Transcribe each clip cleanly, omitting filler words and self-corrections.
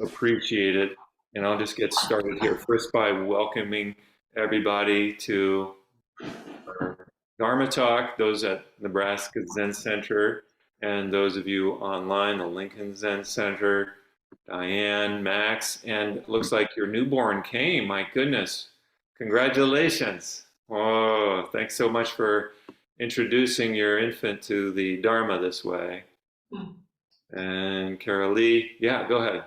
appreciated. And I'll just get started here first by welcoming everybody to our Dharma talk, those at Nebraska Zen Center, and those of you online, the Lincoln Zen Center, Diane, Max, and it looks like your newborn came. My goodness. Congratulations. Oh, thanks so much for introducing your infant to the Dharma this way. And Carol Lee, yeah, go ahead.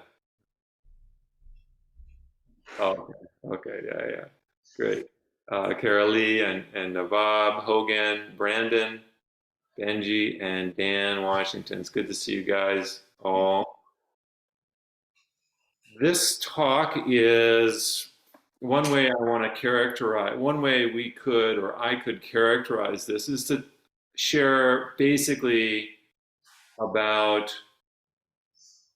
Oh, okay, yeah, great. Carol Lee and Bob, Hogan, Brandon, Benji, and Dan Washington. It's good to see you guys all. This talk is one way I want to characterize, one way we could, or I could characterize this is to share basically about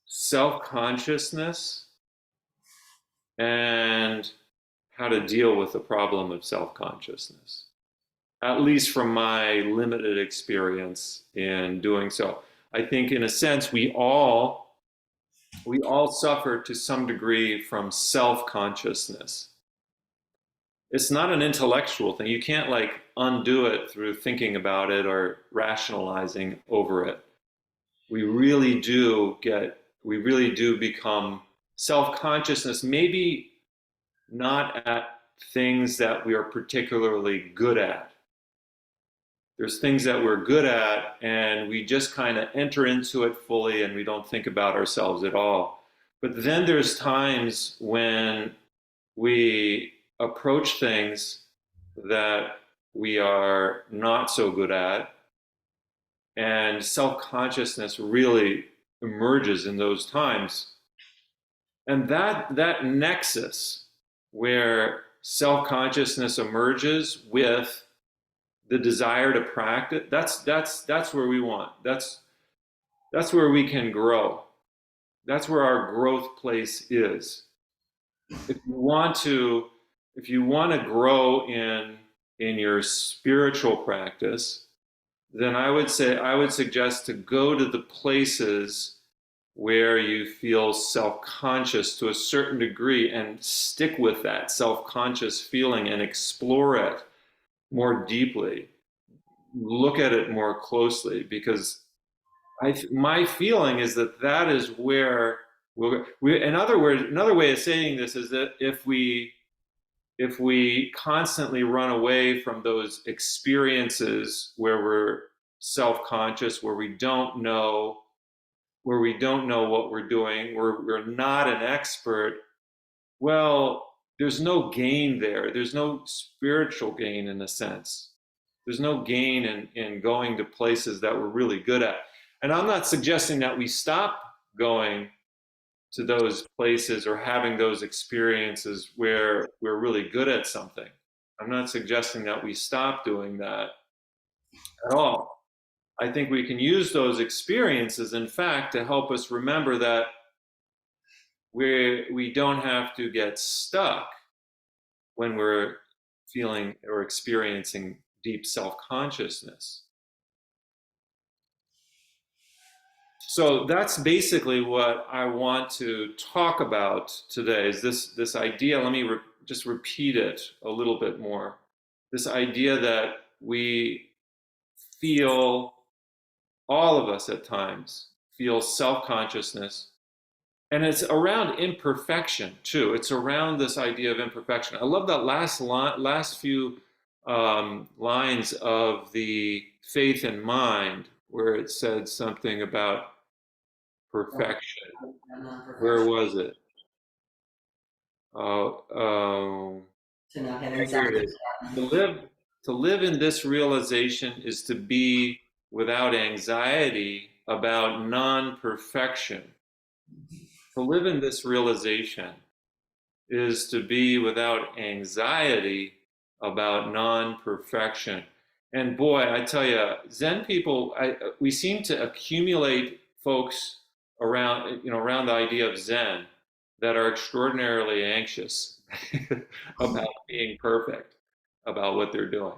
self-consciousness and how to deal with the problem of self-consciousness, at least from my limited experience in doing so. I think in a sense we all suffer to some degree from self-consciousness. It's not an intellectual thing. You can't like undo it through thinking about it or rationalizing over it. We really do become self-consciousness, maybe not at things that we are particularly good at. There's things that we're good at and we just kind of enter into it fully and we don't think about ourselves at all. But then there's times when we approach things that we are not so good at, and self-consciousness really emerges in those times. And that nexus where self-consciousness emerges with the desire to practice, that's where we want. That's where we can grow. That's where our growth place is. If you want to grow in your spiritual practice, then I would suggest to go to the places where you feel self-conscious to a certain degree and stick with that self-conscious feeling and explore it more deeply. Look at it more closely, because my feeling is that is where in other words, another way of saying this is that if we constantly run away from those experiences where we're self-conscious, where we don't know what we're doing, we're not an expert, well, there's no gain there. There's no spiritual gain in a sense. There's no gain in going to places that we're really good at. And I'm not suggesting that we stop going to those places or having those experiences where we're really good at something. I'm not suggesting that we stop doing that at all. I think we can use those experiences, in fact, to help us remember that we don't have to get stuck when we're feeling or experiencing deep self-consciousness. So that's basically what I want to talk about today, is this idea. Let me just repeat it a little bit more. This idea that we feel, all of us at times, feel self-consciousness. And it's around imperfection too. It's around this idea of imperfection. I love that last few lines of the Faith in Mind, where it said something about perfection. Where was it? Oh, here it is. To live in this realization is to be without anxiety about non-perfection. To live in this realization is to be without anxiety about non-perfection. And boy, I tell you, Zen people, we seem to accumulate folks around the idea of Zen that are extraordinarily anxious about being perfect about what they're doing.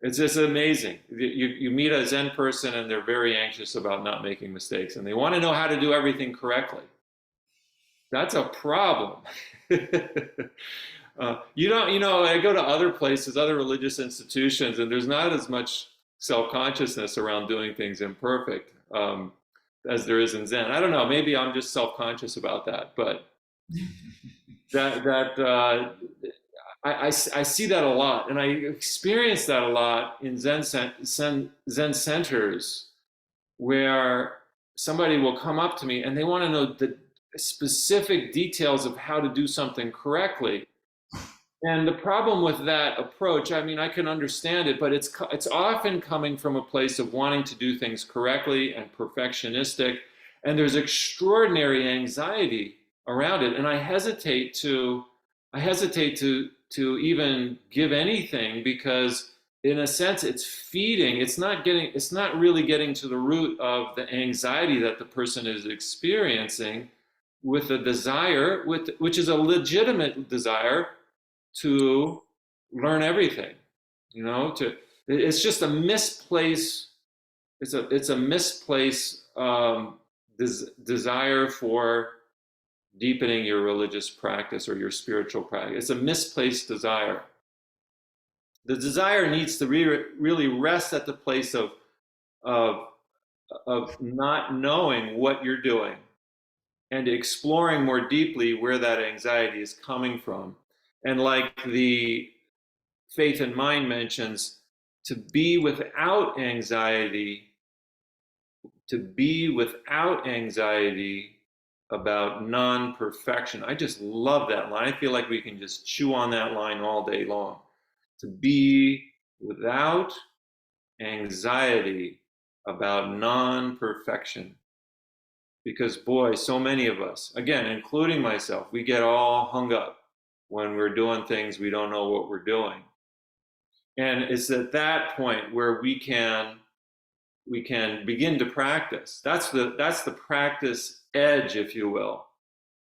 It's just amazing. You meet a Zen person and they're very anxious about not making mistakes, and they want to know how to do everything correctly. That's a problem. You don't, I go to other places, other religious institutions, and there's not as much self-consciousness around doing things imperfect as there is in Zen. I don't know, maybe I'm just self-conscious about that, but I see that a lot, and I experience that a lot in Zen centers where somebody will come up to me and they want to know the specific details of how to do something correctly. And the problem with that approach, I mean, I can understand it, but it's often coming from a place of wanting to do things correctly and perfectionistic, and there's extraordinary anxiety around it. And I hesitate to even give anything because in a sense it's not really getting to the root of the anxiety that the person is experiencing with a desire which is a legitimate desire to learn everything, it's just a misplaced it's a misplaced desire for deepening your religious practice or your spiritual practice. It's a misplaced desire. The desire needs to really rest at the place of not knowing what you're doing and exploring more deeply where that anxiety is coming from. And like the Faith and Mind mentions, to be without anxiety about non-perfection. I just love that line. I feel like we can just chew on that line all day long. To be without anxiety about non-perfection. Because boy, so many of us, again, including myself, we get all hung up when we're doing things we don't know what we're doing. And it's at that point where we can begin to practice. That's the practice edge, if you will,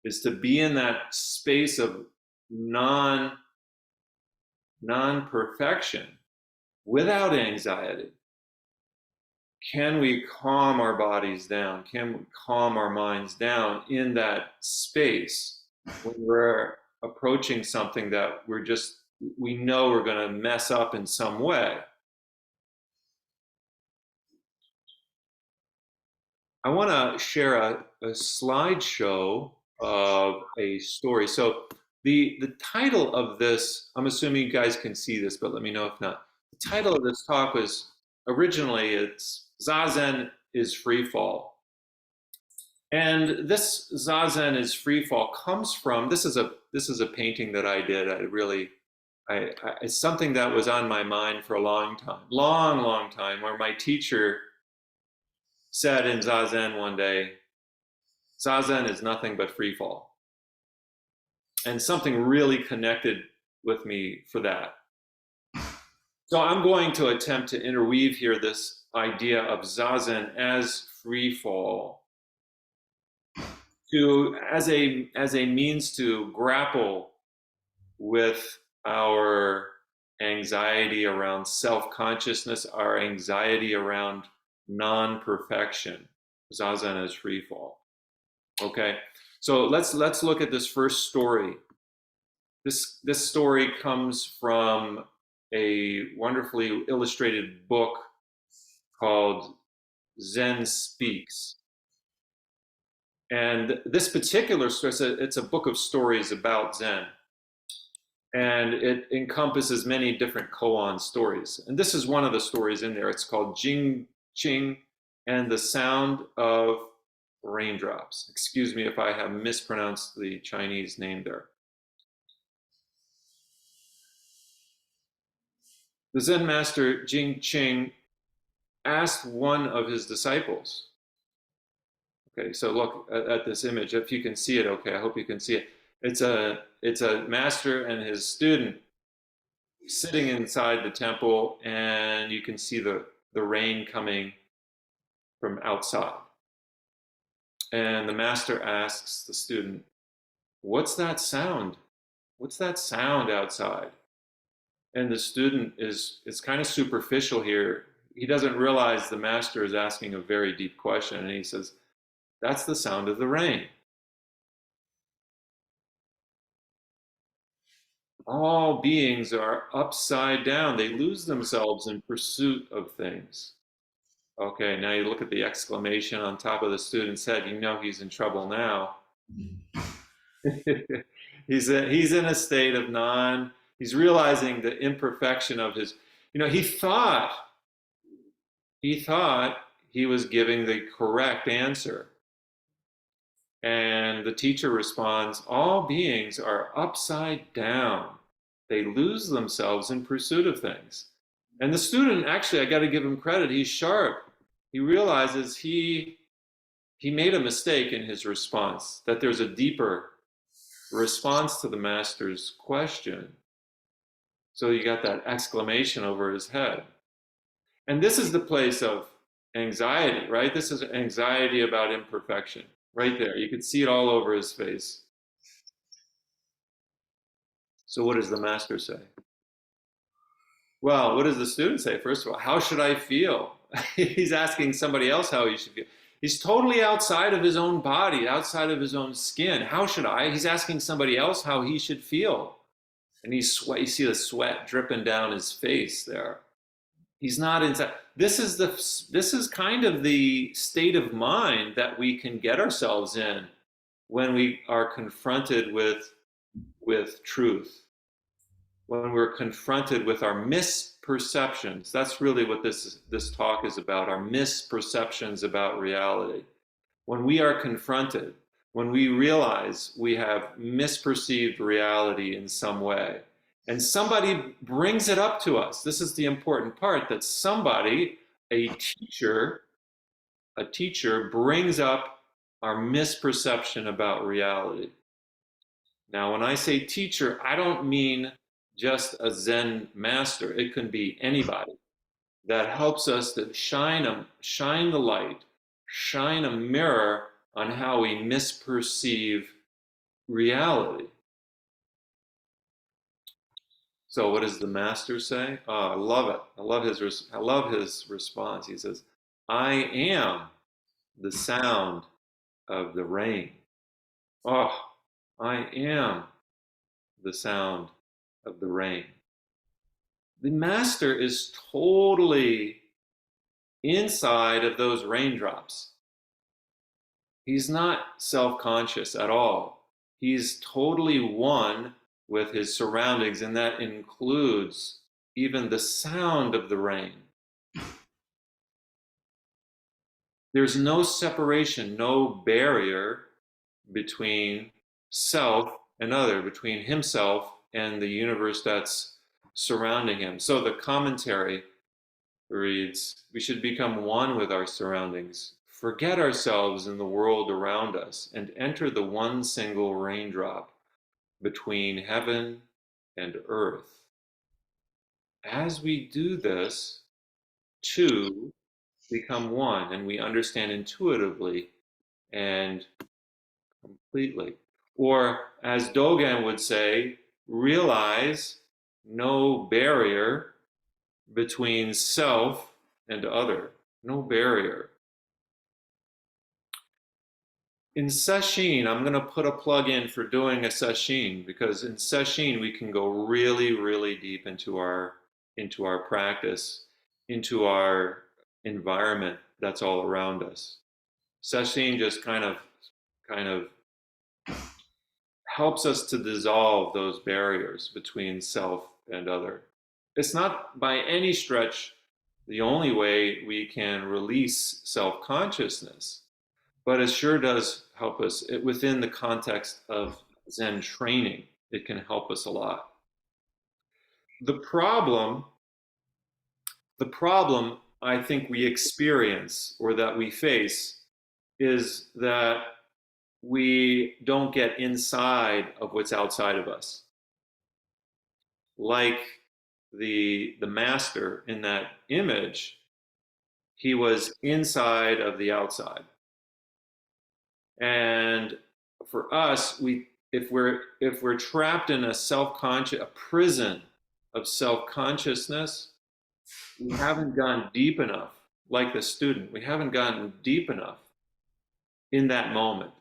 is to be in that space of non-perfection without anxiety. Can we calm our bodies down? Can we calm our minds down in that space when we're approaching something that we know we're going to mess up in some way? I want to share a slideshow of a story. So the title of this, I'm assuming you guys can see this, but let me know if not. The title of this talk was originally it's Zazen is Free Fall. And this Zazen is Free Fall comes from, this is a painting that I did. It's something that was on my mind for a long time, where my teacher said in Zazen one day, Zazen is nothing but free fall. And something really connected with me for that. So I'm going to attempt to interweave here this idea of Zazen as free fall as a means to grapple with our anxiety around self-consciousness, our anxiety around non-perfection. Zazen as free fall. Okay, so let's look at this first story. This story comes from a wonderfully illustrated book called Zen Speaks. And this particular story, it's a book of stories about Zen. And it encompasses many different koan stories. And this is one of the stories in there. It's called Jing Qing and the Sound of Raindrops. Excuse me if I have mispronounced the Chinese name there. The Zen master Jing Qing asked one of his disciples. Okay, so look at this image. If you can see it, okay, I hope you can see it. It's a master and his student sitting inside the temple, and you can see the rain coming from outside. And the master asks the student, "What's that sound? What's that sound outside?" And the student is kind of superficial here. He doesn't realize the master is asking a very deep question, and he says, "That's the sound of the rain." All beings are upside down. They lose themselves in pursuit of things. Okay, now you look at the exclamation on top of the student's head, you know he's in trouble now. He's in a state of he's realizing the imperfection of his, he thought he was giving the correct answer. And the teacher responds, all beings are upside down. They lose themselves in pursuit of things. And the student, actually, I got to give him credit. He's sharp. He realizes he made a mistake in his response, that there's a deeper response to the master's question. So you got that exclamation over his head. And this is the place of anxiety, right? This is anxiety about imperfection, right there. You can see it all over his face. So what does the master say? Well, what does the student say? First of all, how should I feel? He's asking somebody else how he should feel. He's totally outside of his own body, outside of his own skin. How should I? He's asking somebody else how he should feel. And he's sweat. You see the sweat dripping down his face there. He's not inside. This is kind of the state of mind that we can get ourselves in when we are confronted with truth, when we're confronted with our misperceptions. That's really what this talk is about, our misperceptions about reality. When we are confronted, when we realize we have misperceived reality in some way, and somebody brings it up to us. This is the important part, that somebody, a teacher, brings up our misperception about reality. Now, when I say teacher, I don't mean just a Zen master. It can be anybody that helps us to shine the light, shine a mirror on how we misperceive reality. So what does the master say? Oh, I love it. I love his response. He says, I am the sound of the rain. Oh, I am the sound of the rain. The master is totally inside of those raindrops. He's not self-conscious at all. He's totally one with his surroundings, and that includes even the sound of the rain. There's no separation, no barrier between self and other, between himself and the universe that's surrounding him. So the commentary reads, we should become one with our surroundings, forget ourselves in the world around us, and enter the one single raindrop between heaven and earth. As we do this, two become one, and we understand intuitively and completely. Or, as Dogen would say, realize no barrier between self and other. No barrier. In sesshin, I'm going to put a plug in for doing a sesshin, because in sesshin we can go really, really deep into our practice, into our environment that's all around us. Sesshin just kind of helps us to dissolve those barriers between self and other. It's not by any stretch the only way we can release self-consciousness, but it sure does help us within the context of Zen training. It can help us a lot. The problem, the problem I think we experience, or that we face, is that we don't get inside of what's outside of us. Like the master in that image, he was inside of the outside. And for us, if we're trapped in a prison of self-consciousness, we haven't gone deep enough. Like the student, we haven't gotten deep enough in that moment.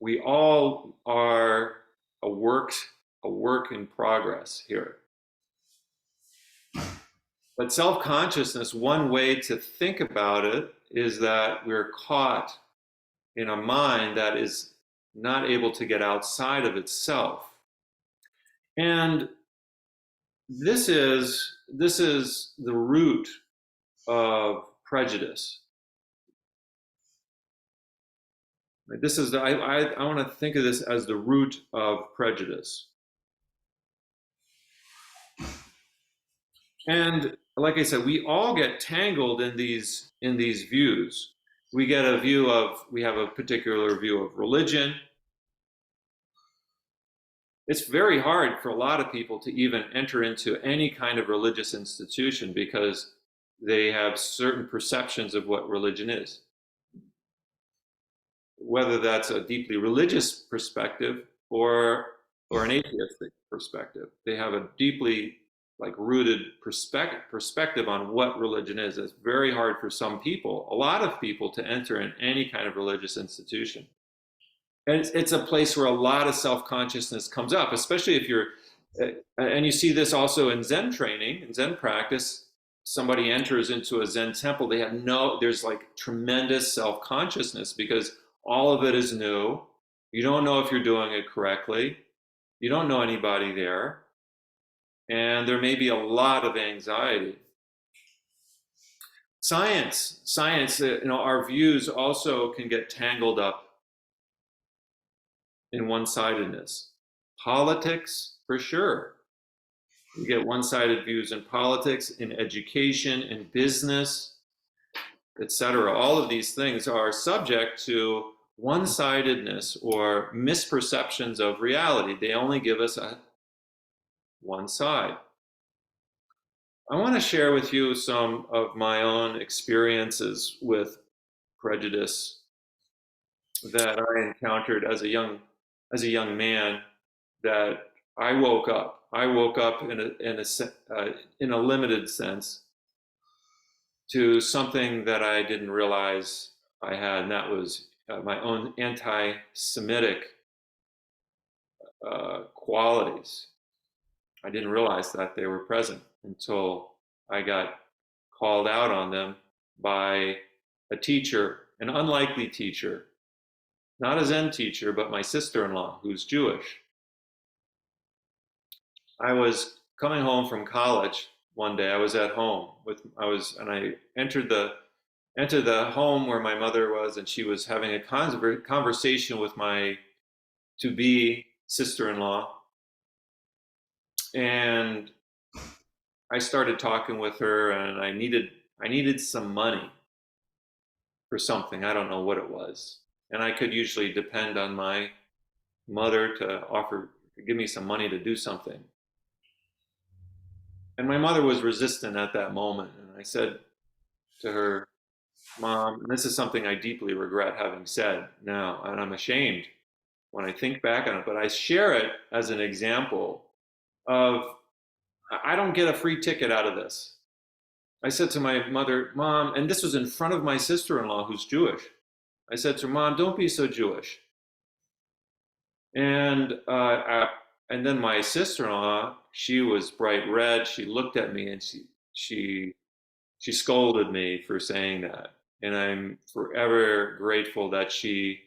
We all are a work a work in progress here. But self-consciousness, one way to think about it is that we're caught in a mind that is not able to get outside of itself. And this is the root of prejudice. This is I want to think of this as the root of prejudice. And like I said, we all get tangled in these views. We get a view of, we have a particular view of religion. It's very hard for a lot of people to even enter into any kind of religious institution because they have certain perceptions of what religion is. Whether that's a deeply religious perspective or an atheistic perspective, they have a deeply rooted perspective on what religion is. It's very hard for some people, a lot of people, to enter in any kind of religious institution. And it's a place where a lot of self-consciousness comes up, especially if you're, and you see this also in Zen training, in Zen practice. Somebody enters into a Zen temple, there's tremendous self-consciousness because all of it is new. You don't know if you're doing it correctly. You don't know anybody there. And there may be a lot of anxiety. Science, our views also can get tangled up in one-sidedness. Politics, for sure. You get one-sided views in politics, in education, in business, etc. All of these things are subject to one-sidedness or misperceptions of reality. They only give us one side. I want to share with you some of my own experiences with prejudice that I encountered as a young man. That I woke up. I woke up in a limited sense to something that I didn't realize I had, and that was my own anti-Semitic qualities. I didn't realize that they were present until I got called out on them by a teacher, an unlikely teacher, not a Zen teacher, but my sister-in-law, who's Jewish. I was coming home from college one day. I was at home and I entered the home where my mother was, and she was having a conversation with my to-be sister-in-law. And I started talking with her, and I needed some money for something. I don't know what it was. And I could usually depend on my mother to give me some money to do something. And my mother was resistant at that moment. And I said to her, "Mom," and this is something I deeply regret having said now, and I'm ashamed when I think back on it, but I share it as an example of, I don't get a free ticket out of this. I said to my mother, "Mom," and this was in front of my sister-in-law who's Jewish. I said to her, "Mom, don't be so Jewish." And then my sister-in-law, she was bright red. She looked at me and she scolded me for saying that. And I'm forever grateful that she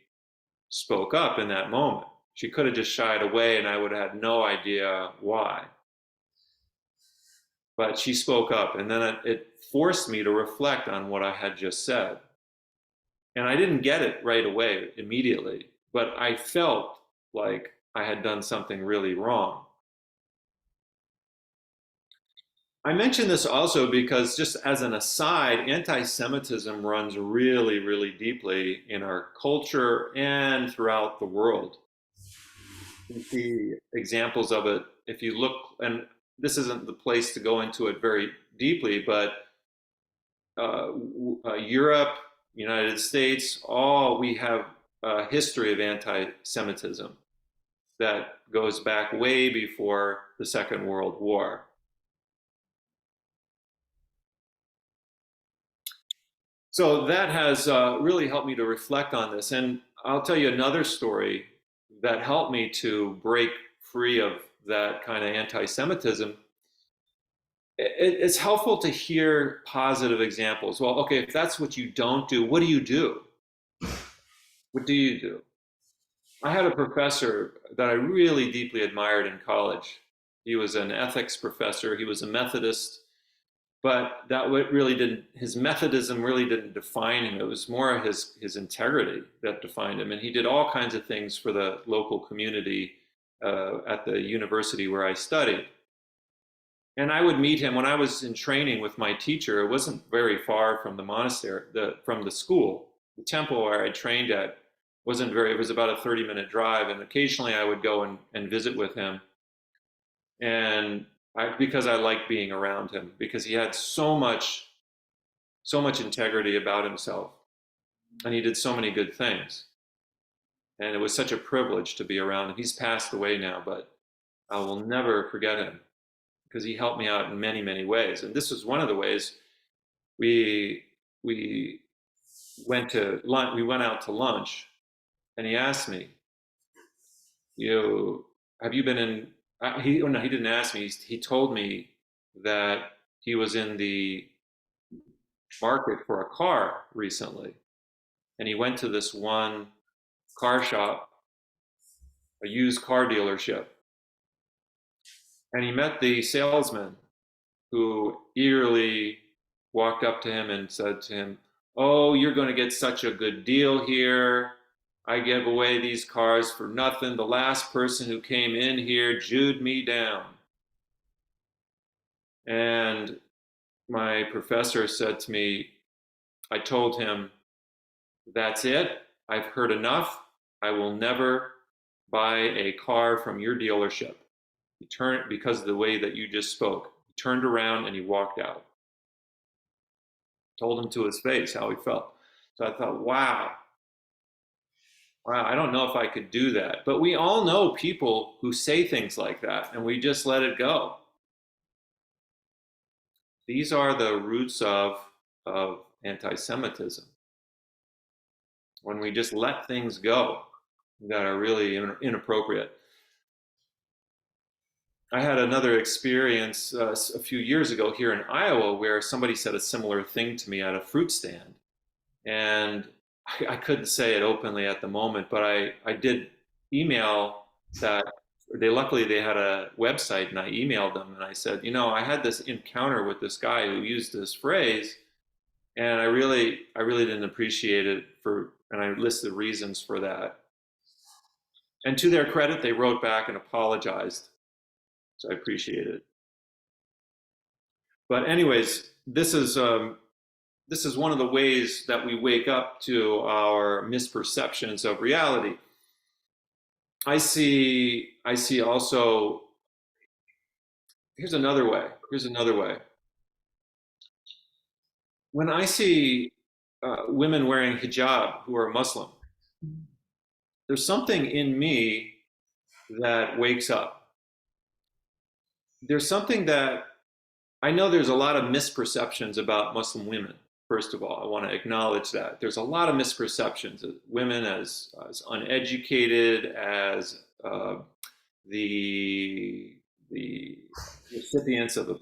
spoke up in that moment. She could have just shied away and I would have had no idea why. But she spoke up, and then it forced me to reflect on what I had just said. And I didn't get it right away, immediately, but I felt like I had done something really wrong. I mention this also because, just as an aside, anti-Semitism runs really, really deeply in our culture and throughout the world. You see examples of it if you look, and this isn't the place to go into it very deeply, but Europe, United States, we have a history of anti-Semitism that goes back way before the Second World War. So that has really helped me to reflect on this. And I'll tell you another story that helped me to break free of that kind of anti-Semitism, it's helpful to hear positive examples. Well, okay, if that's what you don't do, what do you do? What do you do? I had a professor that I really deeply admired in college. He was an ethics professor. He was a Methodist, but that really didn't. His Methodism really didn't define him. It was more his integrity that defined him. And he did all kinds of things for the local community at the university where I studied. And I would meet him when I was in training with my teacher. It wasn't very far from the monastery, from the school. The temple where I trained at wasn't very, it was about a 30-minute drive. And occasionally I would go and visit with him. And because I liked being around him, because he had so much integrity about himself. And he did so many good things. And it was such a privilege to be around him. He's passed away now, but I will never forget him because he helped me out in many, many ways. And this was one of the ways we went to lunch. We went out to lunch, and he asked me, "You have you been in?" No, he didn't ask me. He told me that he was in the market for a car recently, and he went to this one car shop, a used car dealership, and he met the salesman who eagerly walked up to him and said to him, "Oh, you're going to get such a good deal here. I give away these cars for nothing. The last person who came in here Jewed me down." And my professor said to me, I told him, "That's it. I've heard enough. I will never buy a car from your dealership." He turned, because of the way that you just spoke, he turned around and he walked out. Told him to his face how he felt. So I thought, wow, I don't know if I could do that. But we all know people who say things like that, and we just let it go. These are the roots of anti-Semitism. When we just let things go that are really inappropriate. I had another experience a few years ago here in Iowa where somebody said a similar thing to me at a fruit stand. And I couldn't say it openly at the moment, but I did email that. Luckily they had a website, and I emailed them and I said, I had this encounter with this guy who used this phrase, and I really didn't appreciate it, and I listed reasons for that. And to their credit, they wrote back and apologized. So I appreciate it. But anyways, this is one of the ways that we wake up to our misperceptions of reality. I see also, here's another way. When I see women wearing hijab who are Muslim, there's something in me that wakes up. There's something that I know. There's a lot of misperceptions about Muslim women. First of all, I want to acknowledge that there's a lot of misperceptions of women as uneducated, as the recipients of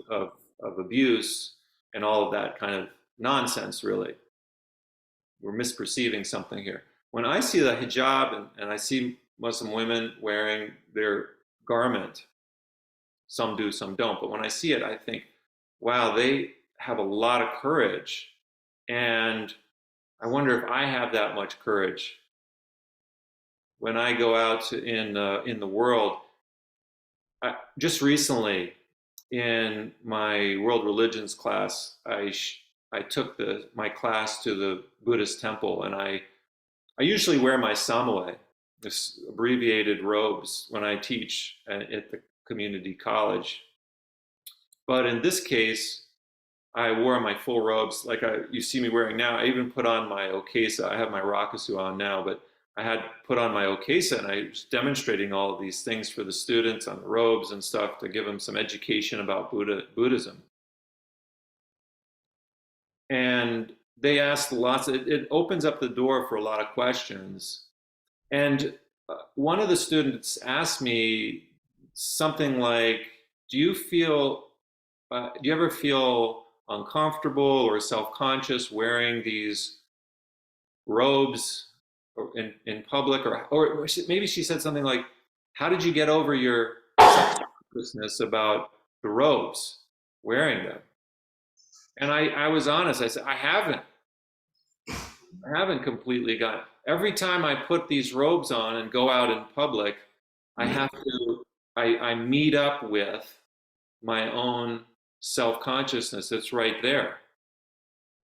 abuse, and all of that kind of nonsense. Really, we're misperceiving something here. When I see the hijab and I see Muslim women wearing their garment, some do, some don't, but when I see it, I think, wow, they have a lot of courage. And I wonder if I have that much courage when I go out in the world. Just recently, in my world religions class, I took my class to the Buddhist temple, and I usually wear my samole, this abbreviated robes, when I teach at the community college. But in this case, I wore my full robes like you see me wearing now. I even put on my okesa. I have my rakusu on now, but I had put on my okesa, and I was demonstrating all of these things for the students on the robes and stuff to give them some education about Buddhism. And they asked it opens up the door for a lot of questions. And one of the students asked me something like, do you feel, do you ever feel uncomfortable or self-conscious wearing these robes in public? Or maybe she said something like, how did you get over your self-consciousness about the robes, wearing them? And I was honest. I said, I haven't completely got. Every time I put these robes on and go out in public, I have to, I meet up with my own self-consciousness that's right there.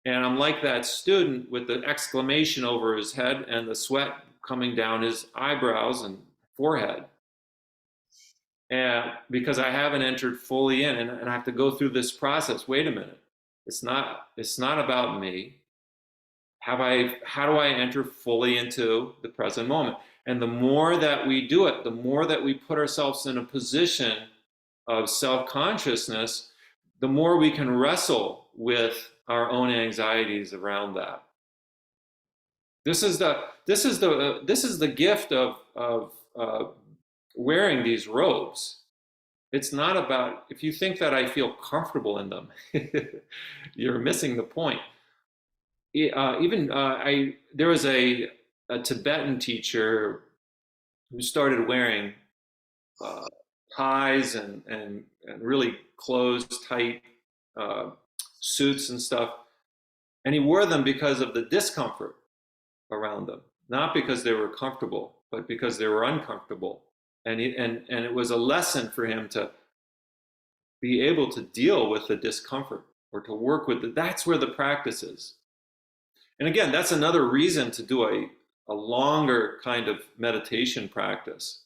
And I'm like that student with the exclamation over his head and the sweat coming down his eyebrows and forehead. And because I haven't entered fully in, and I have to go through this process. Wait a minute. It's not about me. How do I enter fully into the present moment? And the more that we do it, the more that we put ourselves in a position of self-consciousness, the more we can wrestle with our own anxieties around that. This is the gift of wearing these robes. It's not about, if you think that I feel comfortable in them, you're missing the point. There was a Tibetan teacher who started wearing uh, ties and really closed, tight uh, suits and stuff. And he wore them because of the discomfort around them, not because they were comfortable, but because they were uncomfortable. And it was a lesson for him to be able to deal with the discomfort or to work with it. That's where the practice is. And again, that's another reason to do a longer kind of meditation practice.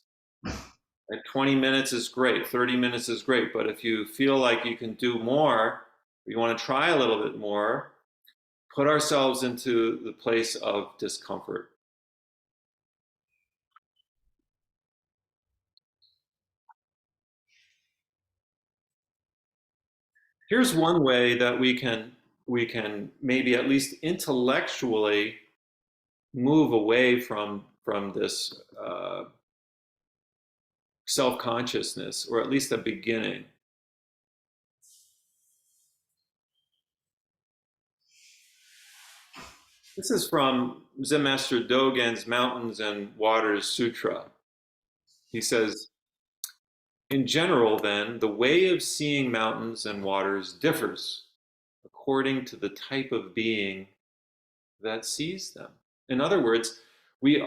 Like 20 minutes is great, 30 minutes is great, but if you feel like you can do more, you want to try a little bit more, put ourselves into the place of discomfort. Here's one way that we can maybe at least intellectually move away from this self-consciousness, or at least a beginning. This is from Zen Master Dogen's Mountains and Waters Sutra. He says, in general, then, the way of seeing mountains and waters differs according to the type of being that sees them. In other words, we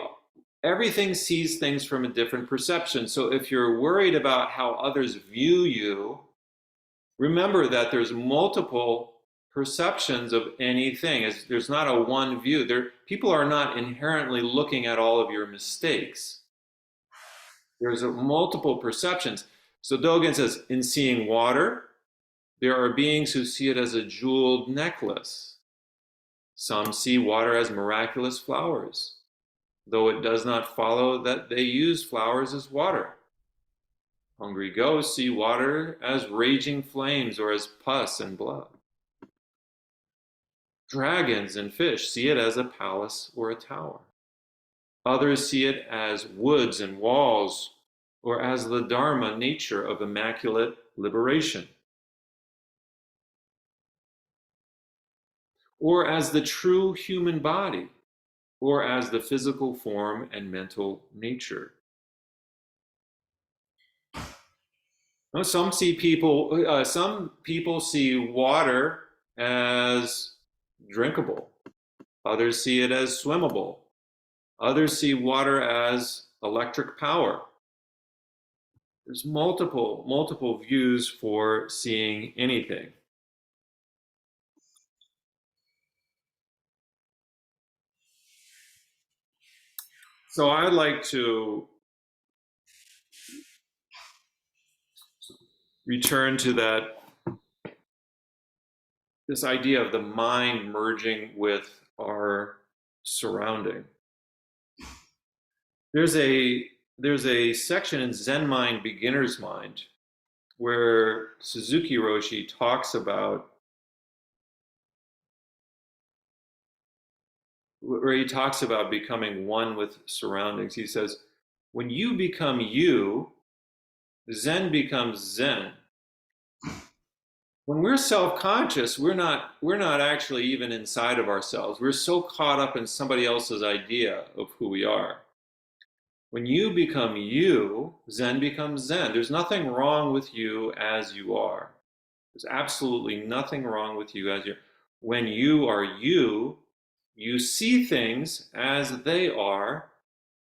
everything sees things from a different perception. So if you're worried about how others view you, remember that there's multiple perceptions of anything. There's not a one view. People are not inherently looking at all of your mistakes. There's multiple perceptions. So Dogen says, in seeing water, there are beings who see it as a jeweled necklace. Some see water as miraculous flowers, though it does not follow that they use flowers as water. Hungry ghosts see water as raging flames or as pus and blood. Dragons and fish see it as a palace or a tower. Others see it as woods and walls, or as the Dharma nature of immaculate liberation, or as the true human body, or as the physical form and mental nature. Now, some people see water as drinkable. Others see it as swimmable. Others see water as electric power. There's multiple views for seeing anything. So I'd like to return to this idea of the mind merging with our surrounding. There's a section in Zen Mind, Beginner's Mind, where Suzuki Roshi talks about becoming one with surroundings. He says, when you become you, Zen becomes Zen. When we're self-conscious, we're not actually even inside of ourselves. We're so caught up in somebody else's idea of who we are. When you become you, Zen becomes Zen. There's nothing wrong with you as you are. There's absolutely nothing wrong with you as you are. When you are you, you see things as they are,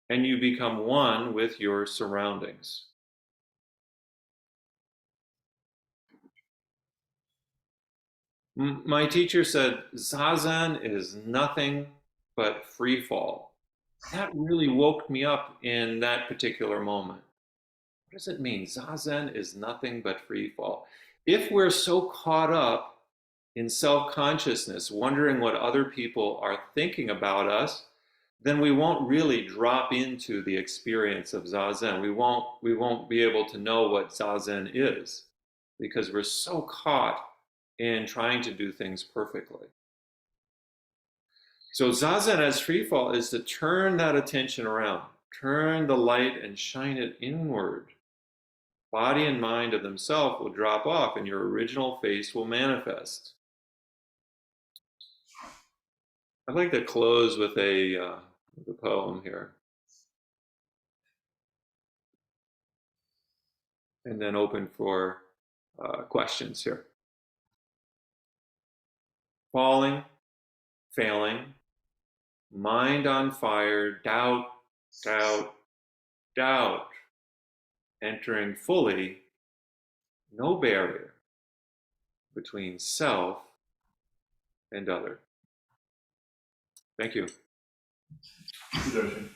and you become one with your surroundings. My teacher said, Zazen is nothing but free fall. That really woke me up in that particular moment. What does it mean? Zazen is nothing but free fall. If we're so caught up in self consciousness, wondering what other people are thinking about us, then we won't really drop into the experience of Zazen. We won't be able to know what Zazen is because we're so caught in trying to do things perfectly. So Zazen as free fall is to turn that attention around, turn the light and shine it inward. Body and mind of themselves will drop off and your original face will manifest. I'd like to close with a poem here and then open for questions here. Falling, failing, mind on fire, doubt, doubt, doubt, entering fully, no barrier between self and other. Thank you. Daishin.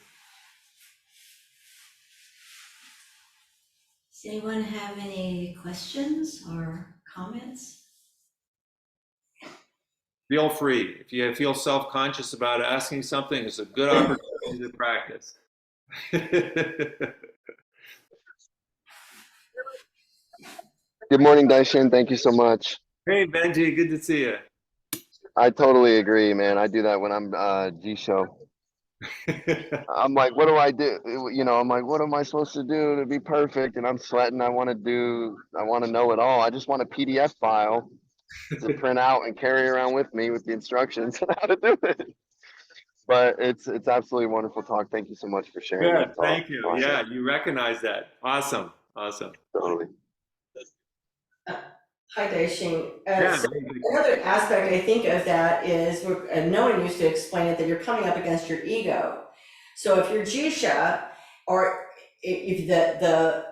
Does anyone have any questions or comments? Feel free. If you feel self-conscious about asking something, it's a good opportunity to practice. Good morning, Daishin. Thank you so much. Hey, Benji, good to see you. I totally agree, man. I do that when I'm G show. I'm like, what do I do? I'm like, what am I supposed to do to be perfect? And I'm sweating. I want to know it all. I just want a PDF file to print out and carry around with me with the instructions on how to do it. But it's absolutely wonderful talk. Thank you so much for sharing Good, that talk. thank you. Awesome. Yeah, you recognize that. Awesome, awesome. Totally. Hi, Daishin. Yeah, So another aspect I think of that is, no one used to explain it, that you're coming up against your ego. So if you're Jisha, or if the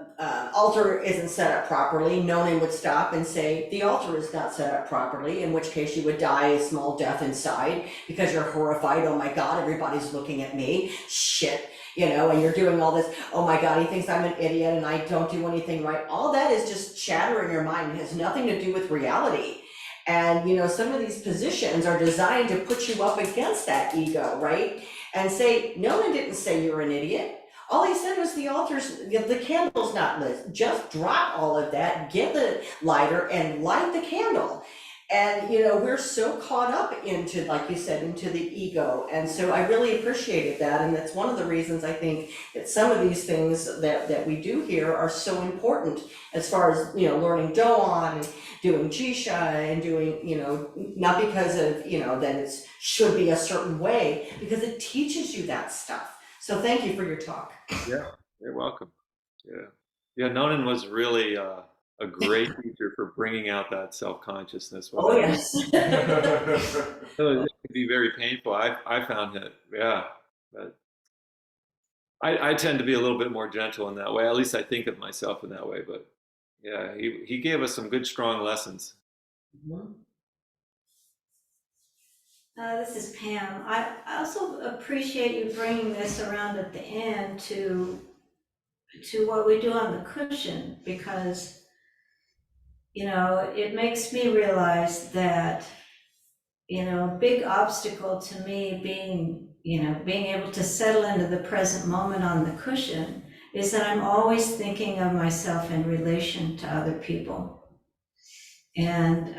altar isn't set up properly, Nonin would stop and say, the altar is not set up properly, in which case you would die a small death inside because you're horrified. Oh my God, everybody's looking at me. Shit. And you're doing all this, oh my God, he thinks I'm an idiot and I don't do anything right. All that is just chatter in your mind. It has nothing to do with reality. And, some of these positions are designed to put you up against that ego, right? And say, no one didn't say you're an idiot. All he said was the candle's not lit. Just drop all of that, get the lighter and light the candle. And, we're so caught up into, like you said, into the ego. And so I really appreciated that. And that's one of the reasons I think that some of these things that we do here are so important as far as, learning Doan and doing Jisha and doing, not because of, that it should be a certain way, because it teaches you that stuff. So thank you for your talk. yeah, you're welcome. Yeah, Nonan was really a great teacher for bringing out that self-consciousness. Oh, yes. It could be very painful. I found it, yeah. But I tend to be a little bit more gentle in that way. At least I think of myself in that way. But yeah, he gave us some good, strong lessons. This is Pam. I also appreciate you bringing this around at the end to what we do on the cushion, because it makes me realize that big obstacle to me being able to settle into the present moment on the cushion is that I'm always thinking of myself in relation to other people. And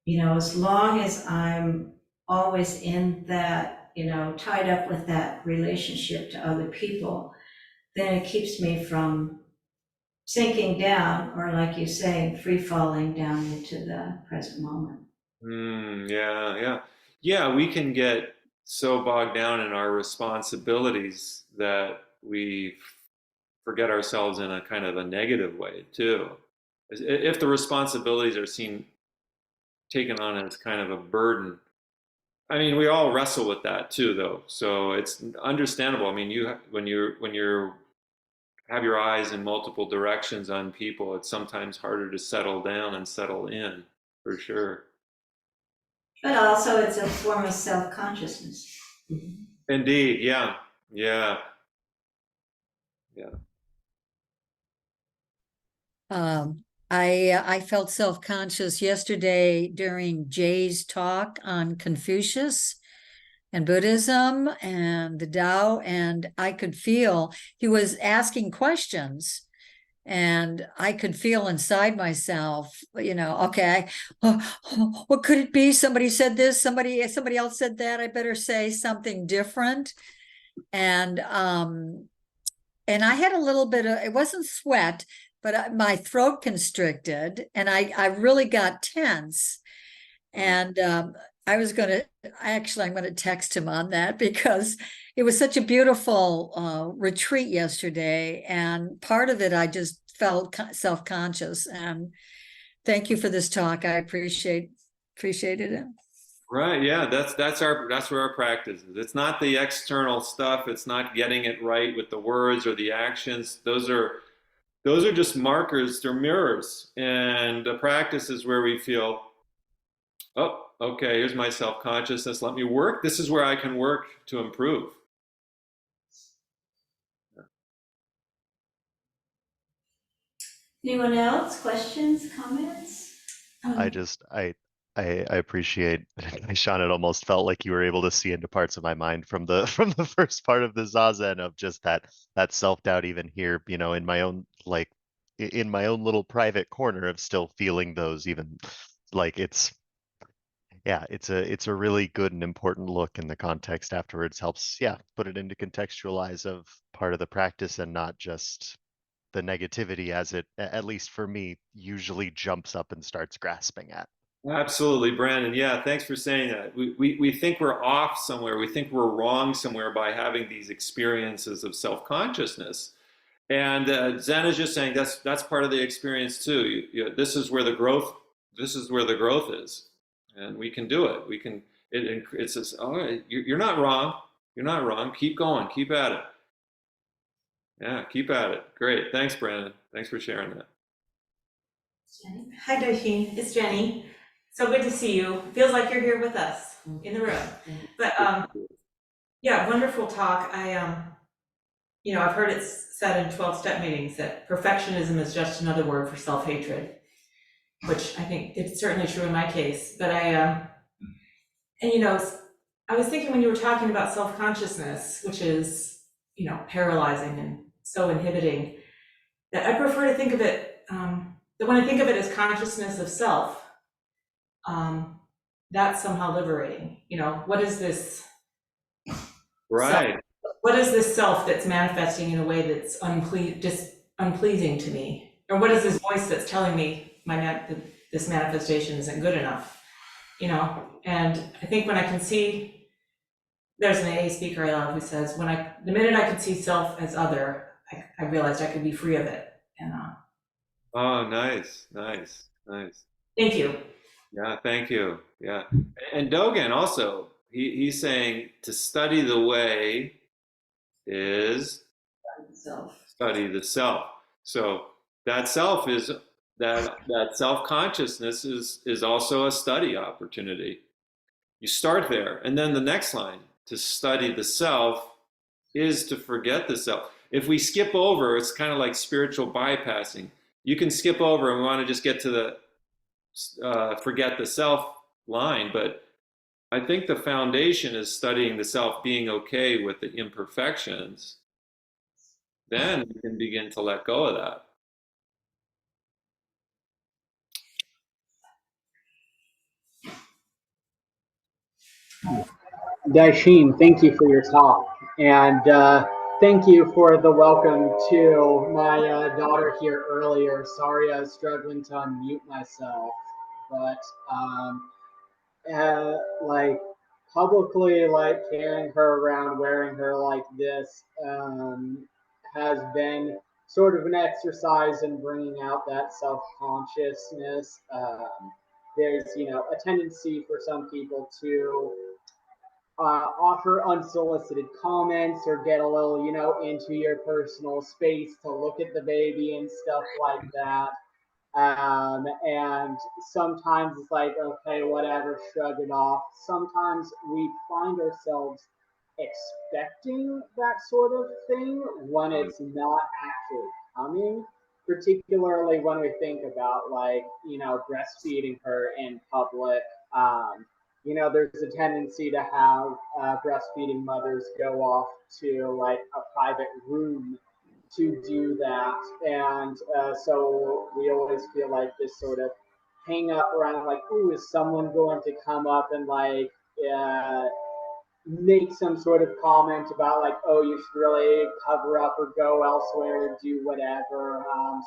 as long as I'm always in that, tied up with that relationship to other people, then it keeps me from sinking down, or like you say, free falling down into the present moment. Yeah, we can get so bogged down in our responsibilities that we forget ourselves in a kind of a negative way too. If the responsibilities are seen taken on as kind of a burden, I mean, we all wrestle with that too, though. So it's understandable. I mean, when you have your eyes in multiple directions on people, it's sometimes harder to settle down and settle in, for sure. But also it's a form of self-consciousness. Indeed, yeah, yeah, yeah. I felt self-conscious yesterday during Jay's talk on Confucius and Buddhism and the Tao, and I could feel he was asking questions, and I could feel inside myself, okay, what could it be? Somebody said this, somebody else said that. I better say something different. And I had a little bit of, it wasn't sweat, but my throat constricted, and I really got tense. And I'm going to text him on that, because it was such a beautiful retreat yesterday. And part of it, I just felt self-conscious. And thank you for this talk. I appreciated it. Right, yeah, that's where our practice is. It's not the external stuff. It's not getting it right with the words or the actions. Those are just markers. They're mirrors, and the practice is where we feel, oh, okay, here's my self-consciousness. Let me work. This is where I can work to improve. Anyone else? Questions, comments? I appreciate, Sean. It almost felt like you were able to see into parts of my mind from the from the first part of the Zazen, of just that self-doubt, even here, in my own, like, in my own little private corner, of still feeling those, even, like, it's a really good and important look, in the context afterwards helps, put it into contextualize of part of the practice, and not just the negativity, as it, at least for me, usually jumps up and starts grasping at. Absolutely, Brandon. Yeah, thanks for saying that. We think we're off somewhere. We think we're wrong somewhere by having these experiences of self-consciousness. And Zen is just saying that's part of the experience too. This is where the growth. This is where the growth is, and we can do it. We can. It says, all right, you're not wrong. You're not wrong. Keep going. Keep at it. Yeah, keep at it. Great. Thanks, Brandon. Thanks for sharing that. Jenny? Hi, Daishin. It's Jenny. So good to see you. Feels like you're here with us in the room. But yeah, wonderful talk. I've heard it said in 12-step meetings that perfectionism is just another word for self-hatred, which I think it's certainly true in my case. But I was thinking, when you were talking about self-consciousness, which is, paralyzing and so inhibiting, that I prefer to think of it, that when I think of it as consciousness of self, that's somehow liberating. What is this? Right. What is this self that's manifesting in a way that's unpleasing to me? Or what is this voice that's telling me this manifestation isn't good enough? And I think when I can see, there's an AA speaker I love who says, the minute I could see self as other, I realized I could be free of it. And Oh, nice. thank you. Yeah, thank you. Yeah. And Dogen also, he's saying to study the way is study the self. So that self is that self-consciousness is also a study opportunity. You start there, and then the next line, to study the self is to forget the self. If we skip over, it's kind of like spiritual bypassing. You can skip over, and we want to just get to the forget the self line, but I think the foundation is studying the self, being okay with the imperfections. Then we can begin to let go of that. Daishin, thank you for your talk. And thank you for the welcome to my daughter here earlier. Sorry, I was struggling to unmute myself, but like publicly, like carrying her around, wearing her like this, has been sort of an exercise in bringing out that self-consciousness. There's, a tendency for some people to offer unsolicited comments or get a little, into your personal space to look at the baby and stuff like that. And sometimes it's like, okay, whatever, shrug it off. Sometimes we find ourselves expecting that sort of thing when it's not actually coming, particularly when we think about like, breastfeeding her in public. There's a tendency to have breastfeeding mothers go off to like a private room to do that. And so we always feel like this sort of hang up around like, ooh, is someone going to come up and like make some sort of comment about like, oh, you should really cover up or go elsewhere or do whatever.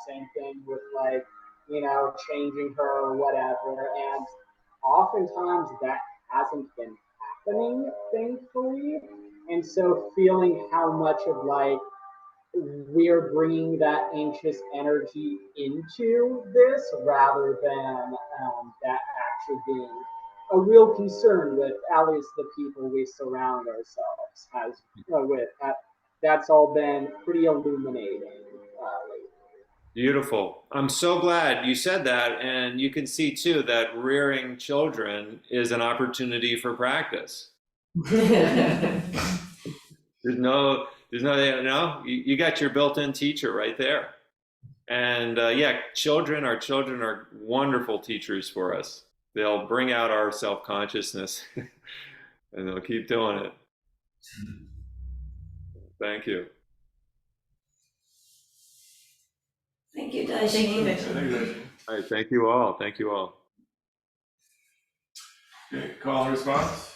Same thing with like, changing her or whatever. And oftentimes that hasn't been happening, thankfully. And so feeling how much of like we're bringing that anxious energy into this rather than that actually being a real concern with at least the people we surround ourselves with. That's all been pretty illuminating lately. Beautiful. I'm so glad you said that. And you can see too that rearing children is an opportunity for practice. You got your built-in teacher right there. And yeah, children are wonderful teachers for us. They'll bring out our self-consciousness and they'll keep doing it. Thank you. Thank you, Daishin. Thank you, Yeah, Daishin. thank you, Daishin. All right, thank you all. Thank you all. Okay, call and response.